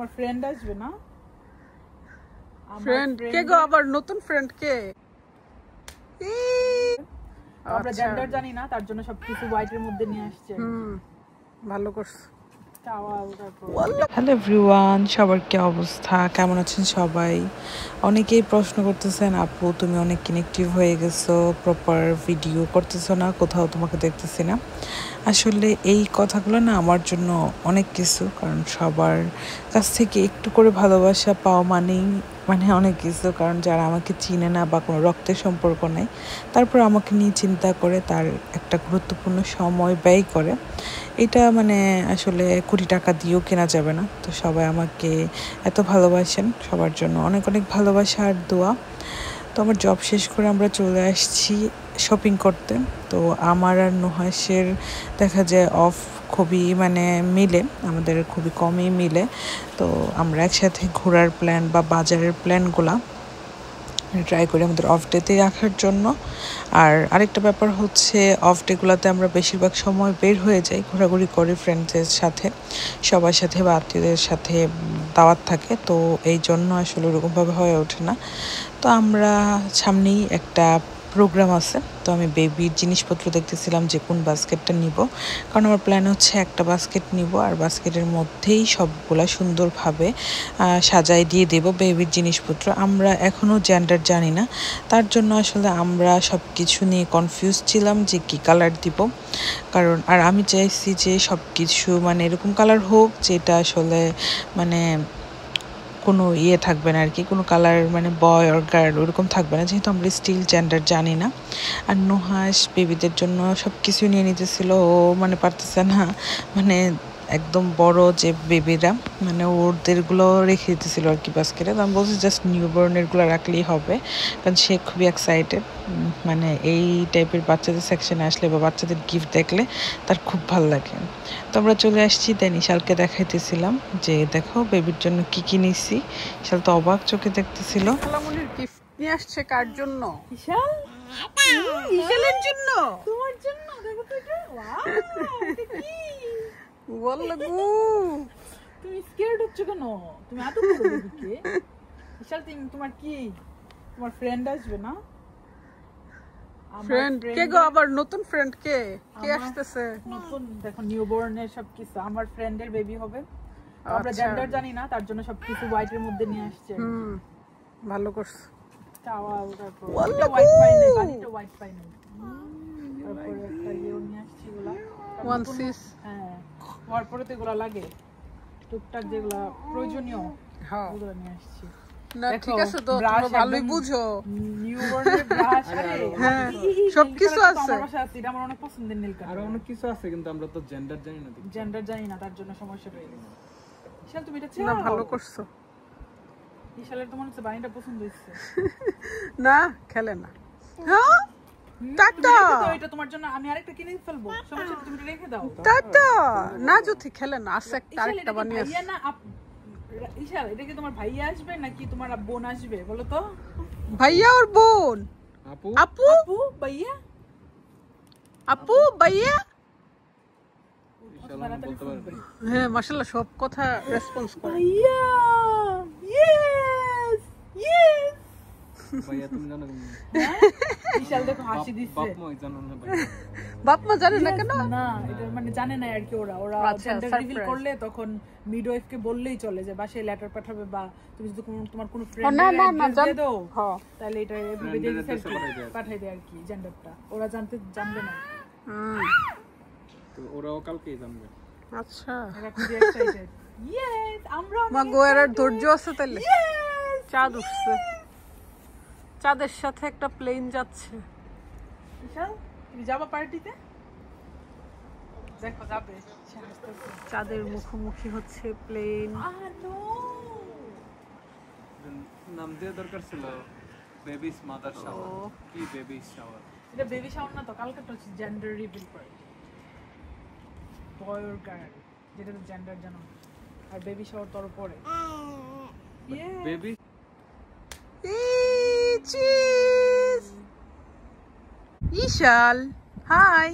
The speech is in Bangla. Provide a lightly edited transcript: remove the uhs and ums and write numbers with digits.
তোমার ফ্রেন্ড আসবে না? ফ্রেন্ড কে গো? আবার নতুন ফ্রেন্ড কে? আমরা জেন্ডার জানি না, তার জন্য সবকিছু হোয়াইটের মধ্যে নিয়ে আসছে। ভালো করছো। হ্যালো এভরিওয়ান, সবার কি অবস্থা, কেমন আছেন সবাই? অনেকেই প্রশ্ন করতেছেন, আপু তুমি অনেক কানেক্টিভ হয়ে গেছো, প্রপার ভিডিও করতেছো না, কোথাও তোমাকে দেখতেছি না। আসলে এই কথাগুলো না আমার জন্য অনেক কিছু, কারণ সবার কাছ থেকে একটু করে ভালোবাসা পাওয়া মানে অনেক কিছু। কারণ যারা আমাকে চিনে না বা কোনো রক্তের সম্পর্ক নেই, তারপর আমাকে নিয়ে চিন্তা করে, তার একটা গুরুত্বপূর্ণ সময় ব্যয় করে, এটা মানে আসলে কোটি টাকা দিয়েও কেনা যাবে না। তো সবাই আমাকে এত ভালোবাসেন, সবার জন্য অনেক অনেক ভালোবাসা আর দোয়া। তো আমার জব শেষ করে আমরা চলে আসছি শপিং করতে। তো আমার আর নুহাসের দেখা যায় অফ খুবই মানে মিলে, আমাদের খুবই কমই মিলে। তো আমরা একসাথে ঘোরার প্ল্যান বা বাজারের প্ল্যানগুলা ট্রাই করি আমাদের অফ ডেতে রাখার জন্য। আর আরেকটা ব্যাপার হচ্ছে, অফ ডেগুলোতে আমরা বেশিরভাগ সময় বের হয়ে যাই, ঘোরাঘুরি করি ফ্রেন্ডসদের সাথে, সবার সাথে বা আত্মীয়দের সাথে দাওয়াত থাকে। তো এই জন্য আসলে ওরকমভাবে হয়ে ওঠে না। তো আমরা সামনেই একটা প্রোগ্রাম আছে, তো আমি বেবির জিনিসপত্র দেখতেছিলাম যে কোন বাস্কেটটা নিব। কারণ আমার প্ল্যান হচ্ছে একটা বাস্কেট নিব, আর বাস্কেটের মধ্যেই সবগুলা সুন্দরভাবে সাজাই দিয়ে দেব বেবির জিনিসপত্র। আমরা এখনও জেন্ডার জানি না, তার জন্য আসলে আমরা সব কিছু নিয়ে কনফিউজ ছিলাম যে কী কালার দিব। কারণ আর আমি চাইছি যে সব কিছু মানে এরকম কালার হোক যেটা আসলে মানে কোনো থাকবে না আর কি, কোনো কালার মানে বয় অর গার্ল ওরকম থাকবে না, যেহেতু আমরা স্টিল জেন্ডার জানি না। আর নুহাস বেবিদের জন্য সব কিছু নিয়ে নিতেছিল, ও মানে পারতেছে না, মানে একদম বড় যে বেবিরা মানে ওদেরগুলো রেখে দিতেছিল আর কি বাস্কেটে। তো আমি বলছি জাস্ট নিউবর্নেরগুলো রাখলেই হবে, কারণ সে খুবই এক্সাইটেড, মানে এই টাইপের বাচ্চাদের সেকশনে আসলে বা বাচ্চাদের গিফট দেখলে তার খুব ভালো লাগে। তো আমরা চলে আসছি, তাই নিশালকে দেখাইতেছিলাম যে দেখো বেবির জন্য কি কি নিছি। বিশাল তো অবাক চোখে দেখতেছিল। খালামুনির গিফট নিয়ে আসছে কার জন্য? বিশাল, বিশালের জন্য। তোমার জন্য। দেখো তো এটা, ওয়াও, এটা কি বললো গো? তুমি স্কেয়ার্ড হচ্ছ কেন? তুমি এত বড় বেবিকে। বিশাল, তোমার কি তোমার ফ্রেন্ড আসবে না? ফ্রেন্ড কে গো? আবার নতুন ফ্রেন্ড কে? কে আসতেছে? নতুন দেখো, নিউবর্নের সবকিছু আমার ফ্রেন্ডের বেবি হবে। আমরা জেন্ডার জানি না, তার জন্য সবকিছু হোয়াইটের মধ্যে নিয়ে আসছে। ভালো করছো। টাওয়াল, তারপর হোয়াইট পাই নাই, বাড়িতে হোয়াইট পাই নাই। তারপর একটা ইয়ে নিয়ে আসছি, এগুলা ওয়ান সিস। হ্যাঁ, হওয়ার পরে তো এগুলা লাগে, টুকটাক যেগুলা প্রয়োজনীয় ওগুলো নিয়ে আসছি। না ঠিক আছে, তো তুমি ভালোই বুঝো। নিউবর্নের ব্রাশ, হ্যাঁ সবকিছু আছে। আমার বাসায় আছে, এটা আমার অনেক পছন্দের নীল কালার। আর অনেক কিছু আছে, কিন্তু আমরা তো জেন্ডার জানি না। জেন্ডার জানি না, তার জন্য সমস্যা হয়ে গেছে। বিশাল, তুমি এটা চাও? না ভালো করছো। বিশালের তো মনে হচ্ছে বাড়িটা পছন্দ হয়েছে। না খেলে না। হ্যাঁ টাটা, এটা তোমার জন্য আমি আরেকটা কিনে ফেলবো, সমস্যা নেই, তুমি এটা রেখে দাও। টাটা। না যদি খেলে না, আছে আরেকটা বানিয়ে আছে। না ইশাল, এটা কি তোমার ভাইয়া আসবে নাকি তোমার বোন আসবে বলো তো? ভাইয়া আর বোন। আপু আপু আপু ভাইয়া, আপু ভাইয়া। বলতে পারবে। হ্যাঁ মাশাআল্লাহ, সব কথা রেসপন্স করে। ভাইয়া, ইয়েস ইয়েস। ভাইয়া তুমি জানো কেন? বিশাল দেখো হাসি দিচ্ছে। বাপ মা জানো না ভাইয়া? বাপ মা জানে না কেন? না এটা মানে জানে না আর কি, ওরা জেন্ডার রিভিল করলে তখন মিডওয়াইফ কে বললেই চলে যে বাসায় লেটার পাঠাবে, বা তুমি যদি তোমার কোনো ফ্রেন্ড দিয়ে দাও তাহলে এটা এভরিবডি পাঠাই দেয় আর কি, জেন্ডারটা ওরা জানবে না। তো ওরাও কালকেই জানবে। আচ্ছা এরা খুবই এক্সাইটেড। ইয়েস, আমরা মা গোয়ার ধৈর্য আছে তাহলে। চাঁদ উঠছে, চাঁদের সাথে একটা প্লেন যাচ্ছে। বিশাল, তুমি যাবা পার্টিতে? দেখো যাবে, চাঁদের মুখোমুখি হচ্ছে প্লেন। নাম দিয়ে দরকার ছিল বেবিস মাদার শাওয়ার। কি বেবিস শাওয়ার? এটা বেবি শাওয়ার না তো, কালকে তো gender reveal party, boy or girl, যেটা তো জেন্ডার জানো, আর বেবি শাওয়ার তোর পরে। বেবি ইশাল হাই।